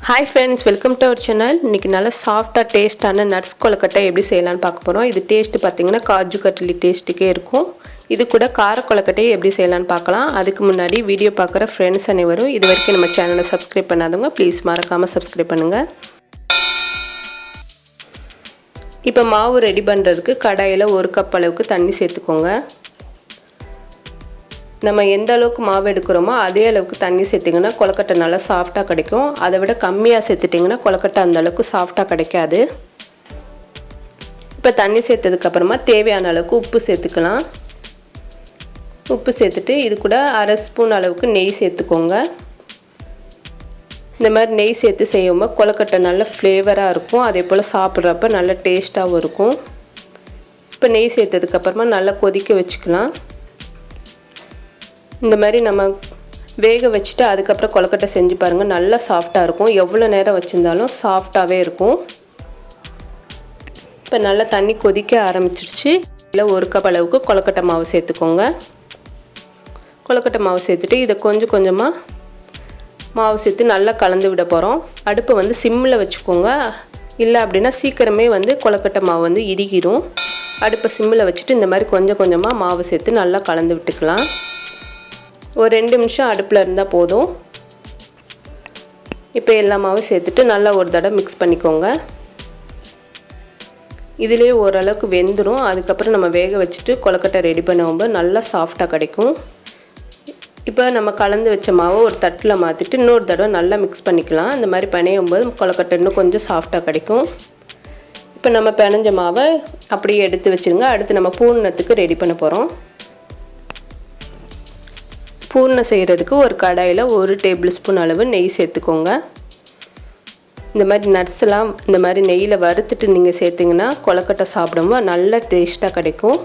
Hi friends, welcome to our channel. இன்னைக்கு நல்ல சாஃப்ட்டா டேஸ்டான நட்ஸ் கொழுக்கட்டை எப்படி செய்யலாம்னு பார்க்க போறோம். இது டேஸ்ட் பாத்தீங்கன்னா காஜு கட்லி டேஸ்ட்டுக்கே இருக்கும். இது கூட கார கொழுக்கட்டை எப்படி செய்யலாம்னு பார்க்கலாம். அதுக்கு முன்னாடி வீடியோ பார்க்குற ஃப்ரெண்ட்ஸ் அனைவரும் இதுவரைக்கும் நம்ம சேனலை சப்ஸ்கிரைப் பண்ணாதவங்க ப்ளீஸ் மறக்காம சப்ஸ்கிரைப் பண்ணுங்க. இப்போ மாவு ரெடி பண்றதுக்கு கடாயில 1 கப் அளவுக்கு தண்ணி சேர்த்துக்கோங்க. நம்ம எந்த அளவுக்கு மாவு எடுக்கிறோமோ அதே அளவுக்கு தண்ணி சேர்த்திங்கன்னா கொழுக்கட்டை நல்லா சாஃப்ட்டாக கிடைக்கும். அதை விட கம்மியாக சேர்த்துட்டிங்கன்னா கொழுக்கட்டை அந்த அளவுக்கு சாஃப்ட்டாக கிடைக்காது. இப்போ தண்ணி சேர்த்ததுக்கப்புறமா தேவையான அளவுக்கு உப்பு சேர்த்துக்கலாம். உப்பு சேர்த்துட்டு இது கூட 1/2 ஸ்பூன் அளவுக்கு நெய் சேர்த்துக்கோங்க. இந்த மாதிரி நெய் சேர்த்து செய்யும்போது கொழுக்கட்டை நல்ல ஃப்ளேவராக இருக்கும். அதே போல் சாப்பிட்றப்ப நல்ல டேஸ்ட்டாகவும் இருக்கும். இப்போ நெய் சேர்த்ததுக்கப்புறமா நல்லா கொதிக்க வச்சுக்கலாம். இந்த மாதிரி நம்ம வேக வச்சுட்டு அதுக்கப்புறம் கொழுக்கட்டை செஞ்சு பாருங்கள், நல்லா சாஃப்டாக இருக்கும். எவ்வளோ நேரம் வச்சுருந்தாலும் சாஃப்டாகவே இருக்கும். இப்போ நல்லா தண்ணி கொதிக்க ஆரம்பிச்சிருச்சு. இல்லை 1 கப் அளவுக்கு கொழுக்கட்டை மாவு சேர்த்துக்கோங்க. கொழுக்கட்டை மாவு சேர்த்துட்டு இதை கொஞ்சம் கொஞ்சமாக மாவு சேர்த்து நல்லா கலந்து விட போகிறோம். அடுப்பை சிம்மில் வச்சுக்கோங்க. இல்லை அப்படின்னா சீக்கிரமே கொழுக்கட்டை மாவு இறுகிடும். அடுப்பை சிம்மில் வச்சுட்டு இந்த மாதிரி கொஞ்சம் கொஞ்சமாக மாவு சேர்த்து நல்லா கலந்து விட்டுக்கலாம். ஒரு 2 நிமிஷம் அடுப்பில் இருந்தால் போதும். இப்போ எல்லா மாவும் சேர்த்துட்டு நல்லா ஒரு தடவை மிக்ஸ் பண்ணிக்கோங்க. இதிலே ஓரளவுக்கு வெந்துடும். அதுக்கப்புறம் நம்ம வேக வச்சுட்டு கொழுக்கட்டை ரெடி பண்ணும்போது நல்லா சாஃப்டாக கிடைக்கும். இப்போ நம்ம கலந்து வச்ச மாவை ஒரு தட்டில் மாற்றிட்டு இன்னொரு தடவை நல்லா மிக்ஸ் பண்ணிக்கலாம். இந்த மாதிரி பிணையும்போது கொழுக்கட்டை இன்னும் கொஞ்சம் சாஃப்டாக கிடைக்கும். இப்போ நம்ம பிணைஞ்ச மாவை அப்படியே எடுத்து வச்சுருங்க. அடுத்து நம்ம பூரணத்துக்கு ரெடி பண்ண போகிறோம். பூர்ணம் செய்கிறதுக்கு ஒரு கடாயில் 1 டேபிள் ஸ்பூன் அளவு நெய் சேர்த்துக்கோங்க. இந்த மாதிரி நட்ஸ்லாம் இந்த மாதிரி நெய்யில் வறுத்துட்டு நீங்கள் சேர்த்திங்கன்னா கொழுக்கட்டை சாப்பிடும்போது நல்ல டேஸ்ட்டாக கிடைக்கும்.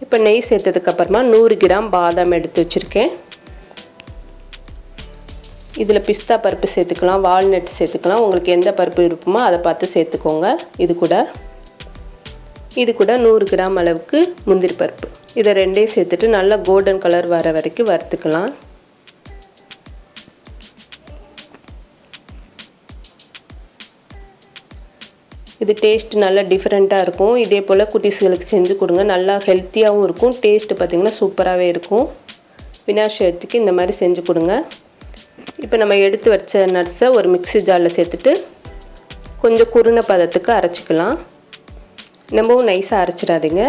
இப்போ நெய் சேர்த்ததுக்கப்புறமா 100 கிராம் பாதாம் எடுத்து வச்சுருக்கேன். இதில் பிஸ்தா பருப்பு சேர்த்துக்கலாம், வால்நட் சேர்த்துக்கலாம். உங்களுக்கு எந்த பருப்பு விருப்பமோ அதை பார்த்து சேர்த்துக்கோங்க. இது கூட 100 கிராம் அளவுக்கு முந்திரி பருப்பு. இதை ரெண்டையும் சேர்த்துட்டு நல்லா கோல்டன் கலர் வர வரைக்கும் வறுத்துக்கலாம். இது டேஸ்ட் நல்லா டிஃப்ரெண்ட்டாக இருக்கும். இதே போல் குட்டீஸ்களுக்கு செஞ்சு கொடுங்க. நல்லா ஹெல்த்தியாகவும் இருக்கும். டேஸ்ட்டு பார்த்திங்கன்னா சூப்பராகவே இருக்கும். விநாயகர் சதுர்த்திக்கு இந்த மாதிரி செஞ்சு கொடுங்க. இப்போ நம்ம எடுத்து வச்ச நட்ஸை ஒரு மிக்ஸி ஜாரில் சேர்த்துட்டு கொஞ்சம் குருணை பதத்துக்கு அரைச்சிக்கலாம். ரொம்பவும் நைஸாக அரைச்சிடாதீங்க.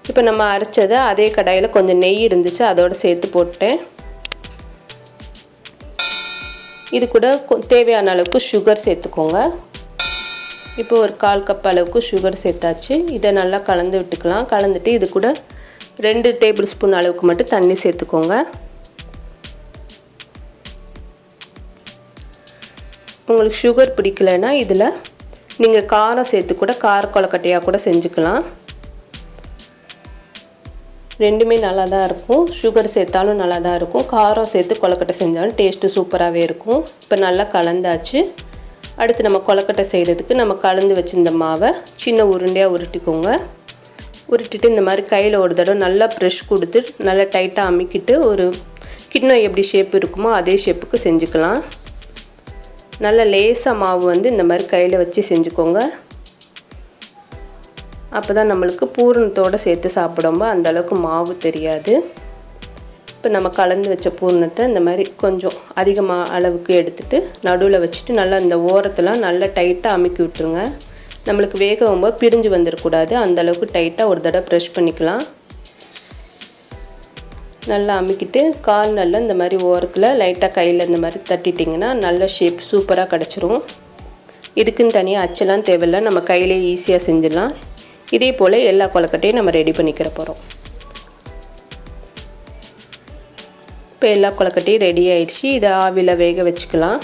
இப்போ நம்ம அரைச்சதை அதே கடாயில் கொஞ்சம் நெய் இருந்துச்சு அதோடு சேர்த்து போட்டேன். இது கூட தேவையான அளவுக்கு சுகர் சேர்த்துக்கோங்க. இப்போ ஒரு 1/4 கப் அளவுக்கு சுகர் சேர்த்தாச்சு. இதை நல்லா கலந்து விட்டுக்கலாம். கலந்துட்டு இது கூட 2 டேபிள் ஸ்பூன் அளவுக்கு மட்டும் தண்ணி சேர்த்துக்கோங்க. உங்களுக்கு சுகர் பிடிக்கலைன்னா இதில் நீங்கள் காரம் சேர்த்து கூட கார கொழுக்கட்டையாக கூட செஞ்சுக்கலாம். ரெண்டுமே நல்லா தான் இருக்கும். சுகர் சேர்த்தாலும் நல்லா தான் இருக்கும். காரம் சேர்த்து கொழுக்கட்டை செஞ்சாலும் டேஸ்ட்டு சூப்பராகவே இருக்கும். இப்போ நல்லா கலந்தாச்சு. அடுத்து நம்ம கொழுக்கட்டை செய்கிறதுக்கு நம்ம கலந்து வச்சுருந்த மாவை சின்ன உருண்டையாக உருட்டிக்கோங்க. உருட்டிட்டு இந்த மாதிரி கையில் ஒரு தடவை நல்லா ப்ரெஷ் கொடுத்து நல்லா டைட்டாக அமுக்கிட்டு ஒரு கிண்ணம் எப்படி ஷேப் இருக்குமோ அதே ஷேப்புக்கு செஞ்சுக்கலாம். நல்ல லேசாக மாவு இந்த மாதிரி கையில் வச்சு செஞ்சுக்கோங்க. அப்போ தான் நம்மளுக்கு பூரணத்தோடு சேர்த்து சாப்பிடும்போது அந்தளவுக்கு மாவு தெரியாது. இப்போ நம்ம கலந்து வச்ச பூரணத்தை இந்த மாதிரி கொஞ்சம் அதிகமாக அளவுக்கு எடுத்துகிட்டு நடுவில் வச்சுட்டு நல்லா இந்த ஓரத்தெல்லாம் நல்லா டைட்டாக அமுக்கி விட்டுருங்க. நம்மளுக்கு வேகும்போது பிரிஞ்சு வந்துடக்கூடாது. அந்தளவுக்கு டைட்டாக ஒரு தடவை ப்ரெஷ் பண்ணிக்கலாம். நல்லா அமுக்கிட்டு கார்னரில் இந்த மாதிரி ஓரத்தில் லைட்டாக கையில் இந்த மாதிரி தட்டிட்டிங்கன்னா நல்ல ஷேப் சூப்பராக கிடச்சிரும். இதுக்குன்னு தனியாக அச்செல்லாம் தேவையில்லை. நம்ம கையிலே ஈஸியாக செஞ்சிடலாம். இதே போல் எல்லா கொழுக்கட்டையும் நம்ம ரெடி பண்ணிக்கிற போகிறோம். இப்போ எல்லா கொழுக்கட்டையும் ரெடி ஆயிடுச்சு. இதை ஆவியில் வேக வச்சுக்கலாம்.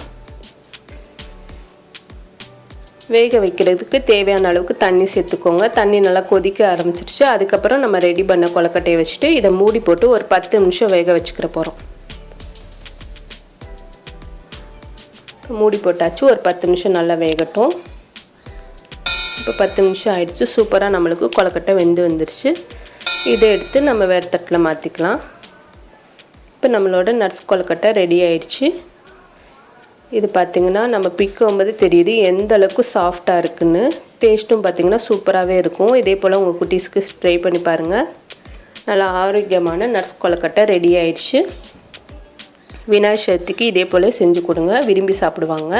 வேக வைக்கிறதுக்கு தேவையான அளவுக்கு தண்ணி சேர்த்துக்கோங்க. தண்ணி நல்லா கொதிக்க ஆரம்பிச்சிருச்சு. அதுக்கப்புறம் நம்ம ரெடி பண்ண கொழுக்கட்டையை வச்சுட்டு இதை மூடி போட்டு ஒரு 10 நிமிஷம் வேக வச்சுக்கிற போகிறோம். மூடி போட்டாச்சு. ஒரு 10 நிமிஷம் நல்லா வேகட்டும். இப்போ 10 நிமிஷம் ஆயிடுச்சு. சூப்பராக நம்மளுக்கு கொழுக்கட்டை வெந்து வந்துருச்சு. இதை எடுத்து நம்ம வேறு தட்டில் மாற்றிக்கலாம். இப்போ நம்மளோட நட்ஸ் கொழுக்கட்டை ரெடி ஆயிடுச்சு. இது பார்த்திங்கன்னா நம்ம பிக்கும்போது தெரியுது எந்த அளவுக்கு சாஃப்டாக இருக்குன்னு. டேஸ்ட்டும் பார்த்திங்கன்னா சூப்பராகவே இருக்கும். இதே போல் உங்கள் குட்டீஸ்க்கு ட்ரை பண்ணி பாருங்கள். நல்லா ஆரோக்கியமான நட்ஸ் கொழுக்கட்டை ரெடி ஆயிடுச்சு. விநாயகர் சதுர்த்திக்கு இதே போல் செஞ்சு கொடுங்க, விரும்பி சாப்பிடுவாங்க.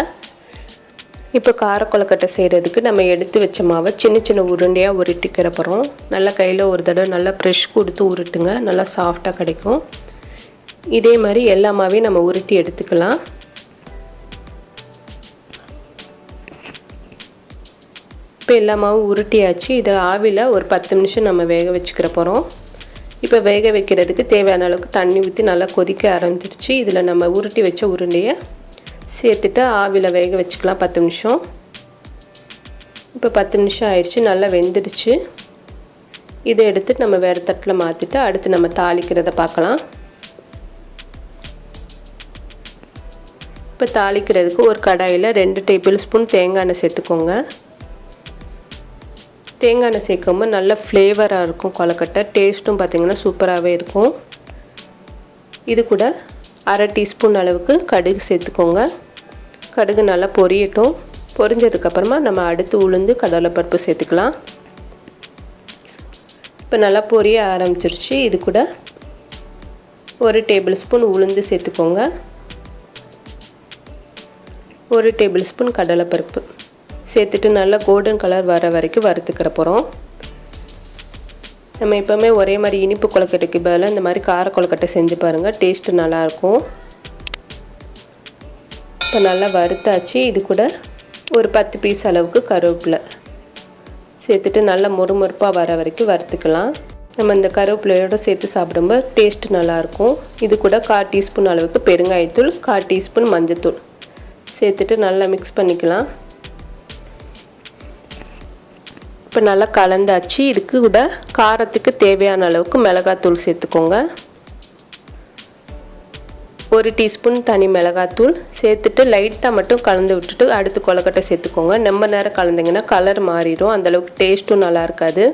இப்போ கார கொழுக்கட்டை செய்கிறதுக்கு நம்ம எடுத்து வச்ச மாவை சின்ன சின்ன உருண்டையாக உருட்டிக்கிற போகிறோம். நல்லா கையில் ஒரு தடவை நல்லா ப்ரெஷ் கொடுத்து உருட்டுங்க, நல்லா சாஃப்டாக கிடைக்கும். இதே மாதிரி எல்லா மாவையும் நம்ம உருட்டி எடுத்துக்கலாம். இப்போ எல்லா மாவும் உருட்டியாச்சு. இதை ஆவியில் ஒரு 10 நிமிஷம் நம்ம வேக வச்சுக்கிற போகிறோம். இப்போ வேக வைக்கிறதுக்கு தேவையான அளவுக்கு தண்ணி ஊற்றி நல்லா கொதிக்க ஆரம்பிச்சிருச்சு. இதில் நம்ம உருட்டி வச்ச உருண்டையை சேர்த்துட்டு ஆவியில் வேக வச்சுக்கலாம் 10 நிமிஷம். இப்போ 10 நிமிஷம் ஆயிடுச்சு, நல்லா வெந்துடுச்சு. இதை எடுத்து நம்ம வேறு தட்டில் மாற்றிட்டு அடுத்து நம்ம தாளிக்கிறத பார்க்கலாம். இப்போ தாளிக்கிறதுக்கு ஒரு கடாயில் 2 டேபிள் ஸ்பூன் தேங்காய் எண்ணெய் சேர்த்துக்கோங்க. தேங்காய் எண்ணெய் சேர்க்கும்போது நல்ல ஃப்ளேவராக இருக்கும் கொழுக்கட்டை. டேஸ்ட்டும் பார்த்திங்கன்னா சூப்பராகவே இருக்கும். இது கூட அரை டீஸ்பூன் அளவுக்கு கடுகு சேர்த்துக்கோங்க. கடுகு நல்லா பொரியட்டும். பொரிஞ்சதுக்கப்புறமா நம்ம அடுத்து உளுந்து கடலைப்பருப்பு சேர்த்துக்கலாம். இப்போ நல்லா பொரிய ஆரம்பிச்சிருச்சு. இது கூட ஒரு டேபிள் ஸ்பூன் உளுந்து சேர்த்துக்கோங்க. ஒரு டேபிள் ஸ்பூன் கடலைப்பருப்பு சேர்த்துட்டு நல்லா கோல்டன் கலர் வர வரைக்கும் வறுத்துக்கிற போகிறோம். நம்ம எப்போவுமே ஒரே மாதிரி இனிப்பு கொழுக்கட்டைக்கு பதிலாக இந்த மாதிரி கார கொழுக்கட்டை செஞ்சு பாருங்கள், டேஸ்ட்டு நல்லாயிருக்கும். இப்போ நல்லா வறுத்தாச்சு. இது கூட ஒரு 10 பீஸ் அளவுக்கு கருவேப்பிலை சேர்த்துட்டு நல்லா மொறுமொறுப்பாக வர வரைக்கும் வறுத்துக்கலாம். நம்ம இந்த கருவேப்பிலையோடு சேர்த்து சாப்பிடும்போது டேஸ்ட்டு நல்லாயிருக்கும். இது கூட 1/4 டீஸ்பூன் அளவுக்கு பெருங்காயத்தூள், 1/4 டீஸ்பூன் மஞ்சத்தூள் சேர்த்துட்டு நல்லா மிக்ஸ் பண்ணிக்கலாம். இப்போ நல்லா கலந்தாச்சு. இதுக்கு கூட காரத்துக்கு தேவையான அளவுக்கு மிளகாத்தூள் சேர்த்துக்கோங்க. 1 டீஸ்பூன் தனி மிளகாத்தூள் சேர்த்துட்டு லைட்டாக மட்டும் கலந்து விட்டுட்டு அடுத்து கொழுக்கட்டை சேர்த்துக்கோங்க. ரொம்ப நேரம் கலந்திங்கன்னா கலர் மாறிடும், அந்தளவுக்கு டேஸ்ட்டும் நல்லா இருக்காது.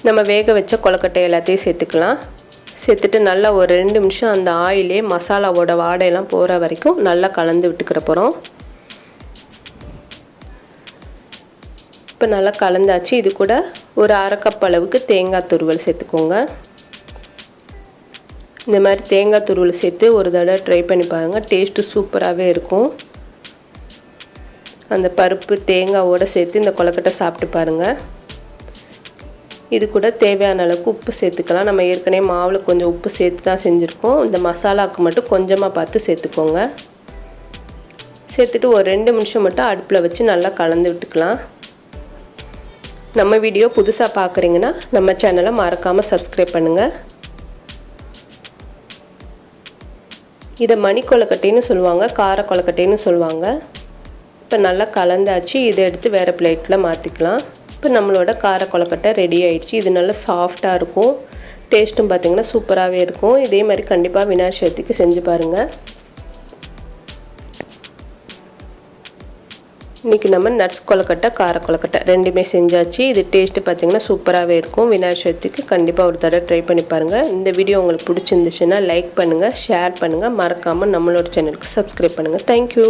நம்ம வேக வச்ச கொழுக்கட்டை எல்லாத்தையும் சேர்த்துக்கலாம். சேர்த்துட்டு நல்லா ஒரு 2 நிமிஷம் அந்த ஆயிலே மசாலாவோட வாடையெல்லாம் போகிற வரைக்கும் நல்லா கலந்து விட்டுக்கிற போகிறோம். இப்போ நல்லா கலந்தாச்சு. இது கூட ஒரு 1/2 கப் அளவுக்கு தேங்காய் துருவல் சேர்த்துக்கோங்க. இந்த மாதிரி தேங்காய் துருவல் சேர்த்து ஒரு தடவை ட்ரை பண்ணி பாருங்கள், டேஸ்ட்டு சூப்பராகவே இருக்கும். அந்த பருப்பு தேங்காவோடு சேர்த்து இந்த கொழுக்கட்டை சாப்பிட்டு பாருங்கள். இது கூட தேவையான அளவுக்கு உப்பு சேர்த்துக்கலாம். நம்ம ஏற்கனவே மாவில் கொஞ்சம் உப்பு சேர்த்து தான் செஞ்சுருக்கோம். இந்த மசாலாவுக்கு மட்டும் கொஞ்சமாக பார்த்து சேர்த்துக்கோங்க. சேர்த்துட்டு ஒரு 2 நிமிஷம் மட்டும் அடுப்பில் வச்சு நல்லா கலந்து விட்டுக்கலாம். நம்ம வீடியோ புதுசாக பார்க்குறீங்கன்னா நம்ம சேனலை மறக்காமல் சப்ஸ்கிரைப் பண்ணுங்கள். இதை மணி கொழுக்கட்டைன்னு சொல்லுவாங்க, கார கொழுக்கட்டைன்னு சொல்லுவாங்க. இப்போ நல்லா கலந்தாச்சு. இதை எடுத்து வேறு பிளேட்டில் மாற்றிக்கலாம். இப்போ நம்மளோட கார கொழுக்கட்டை ரெடி ஆயிடுச்சு. இது நல்லா சாஃப்டாக இருக்கும். டேஸ்ட்டும் பார்த்திங்கன்னா சூப்பராகவே இருக்கும். இதே மாதிரி கண்டிப்பாக விநாயகர் சதுர்த்திக்கு செஞ்சு பாருங்கள். இன்றைக்கி நம்ம நட்ஸ் கொழுக்கட்டை, கார கொழுக்கட்டை ரெண்டுமே செஞ்சாச்சு. இது டேஸ்ட்டு பார்த்திங்கன்னா சூப்பராகவே இருக்கும். விநாயகர் சதுர்த்திக்கு கண்டிப்பாக ஒரு தடவை ட்ரை பண்ணி பாருங்கள். இந்த வீடியோ உங்களுக்கு பிடிச்சிருந்துச்சுன்னா லைக் பண்ணுங்கள், ஷேர் பண்ணுங்கள், மறக்காமல் நம்மளோட சேனலுக்கு சப்ஸ்கிரைப் பண்ணுங்கள். தேங்க்யூ.